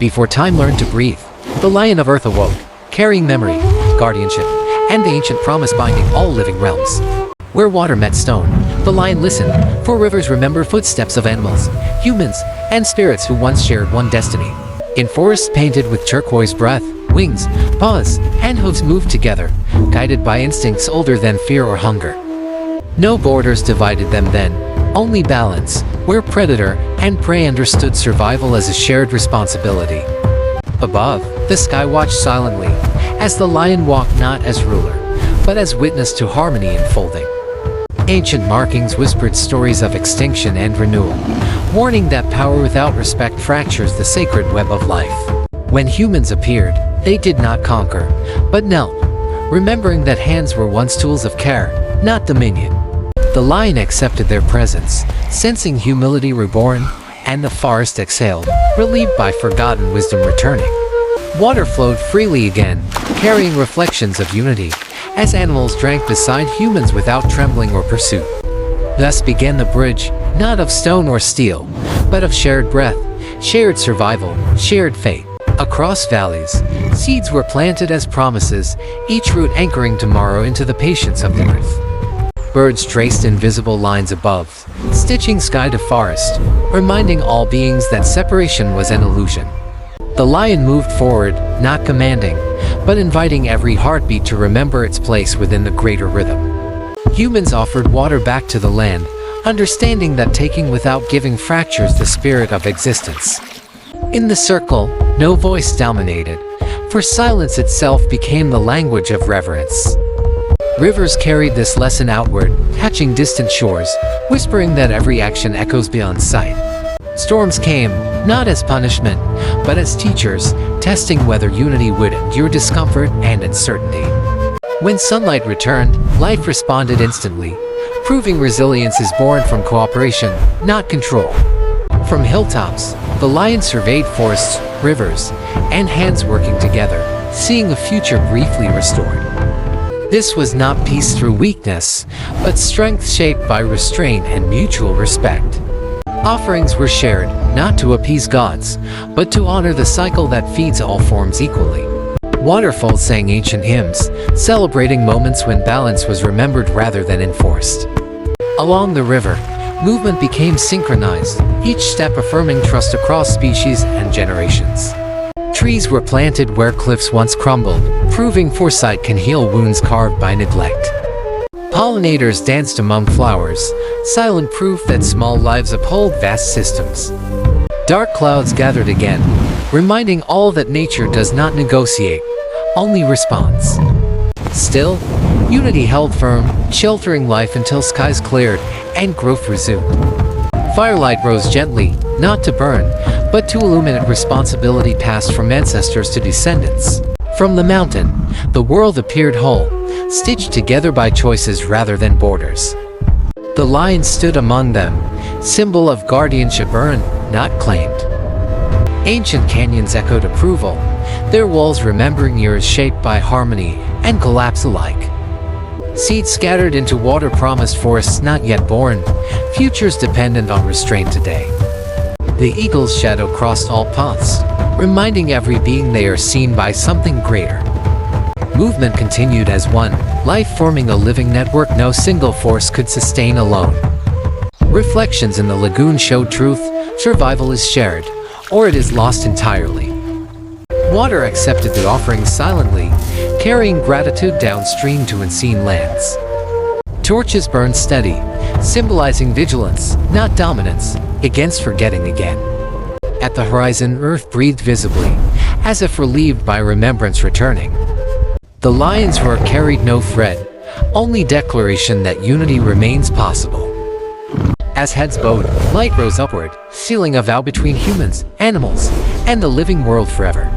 Before time learned to breathe, the Lion of Earth awoke, carrying memory, guardianship, and the ancient promise binding all living realms. Where water met stone, the lion listened, for rivers remember footsteps of animals, humans, and spirits who once shared one destiny. In forests painted with turquoise breath, wings, paws, and hooves moved together, guided by instincts older than fear or hunger. No borders divided them then, only balance, where predator and prey understood survival as a shared responsibility. Above, the sky watched silently, as the lion walked not as ruler, but as witness to harmony unfolding. Ancient markings whispered stories of extinction and renewal, warning that power without respect fractures the sacred web of life. When humans appeared, they did not conquer, but knelt, remembering that hands were once tools of care, not dominion. The lion accepted their presence, sensing humility reborn, and the forest exhaled, relieved by forgotten wisdom returning. Water flowed freely again, carrying reflections of unity, as animals drank beside humans without trembling or pursuit. Thus began the bridge, not of stone or steel, but of shared breath, shared survival, shared fate. Across valleys, seeds were planted as promises, each root anchoring tomorrow into the patience of the earth. Birds traced invisible lines above, stitching sky to forest, reminding all beings that separation was an illusion. The lion moved forward, not commanding, but inviting every heartbeat to remember its place within the greater rhythm. Humans offered water back to the land, understanding that taking without giving fractures the spirit of existence. In the circle, no voice dominated, for silence itself became the language of reverence. Rivers carried this lesson outward, touching distant shores, whispering that every action echoes beyond sight. Storms came, not as punishment, but as teachers, testing whether unity would endure discomfort and uncertainty. When sunlight returned, life responded instantly, proving resilience is born from cooperation, not control. From hilltops, the lion surveyed forests, rivers, and hands working together, seeing a future briefly restored. This was not peace through weakness, but strength shaped by restraint and mutual respect. Offerings were shared, not to appease gods, but to honor the cycle that feeds all forms equally. Waterfalls sang ancient hymns, celebrating moments when balance was remembered rather than enforced. Along the river, movement became synchronized, each step affirming trust across species and generations. Trees were planted where cliffs once crumbled, proving foresight can heal wounds carved by neglect. Pollinators danced among flowers, silent proof that small lives uphold vast systems. Dark clouds gathered again, reminding all that nature does not negotiate, only responds. Still, unity held firm, sheltering life until skies cleared and growth resumed. Firelight rose gently, not to burn, but to illuminate responsibility passed from ancestors to descendants. From the mountain, the world appeared whole, stitched together by choices rather than borders. The lion stood among them, symbol of guardianship earned, not claimed. Ancient canyons echoed approval, their walls remembering years shaped by harmony and collapse alike. Seeds scattered into water promised forests not yet born, futures dependent on restraint today. The eagle's shadow crossed all paths, reminding every being they are seen by something greater. Movement continued as one, life forming a living network no single force could sustain alone. Reflections in the lagoon showed truth, survival is shared, or it is lost entirely. Water accepted the offering silently, carrying gratitude downstream to unseen lands. Torches burned steady, symbolizing vigilance, not dominance, against forgetting again. At the horizon, Earth breathed visibly, as if relieved by remembrance returning. The lion's roar carried no threat, only declaration that unity remains possible. As heads bowed, light rose upward, sealing a vow between humans, animals, and the living world forever.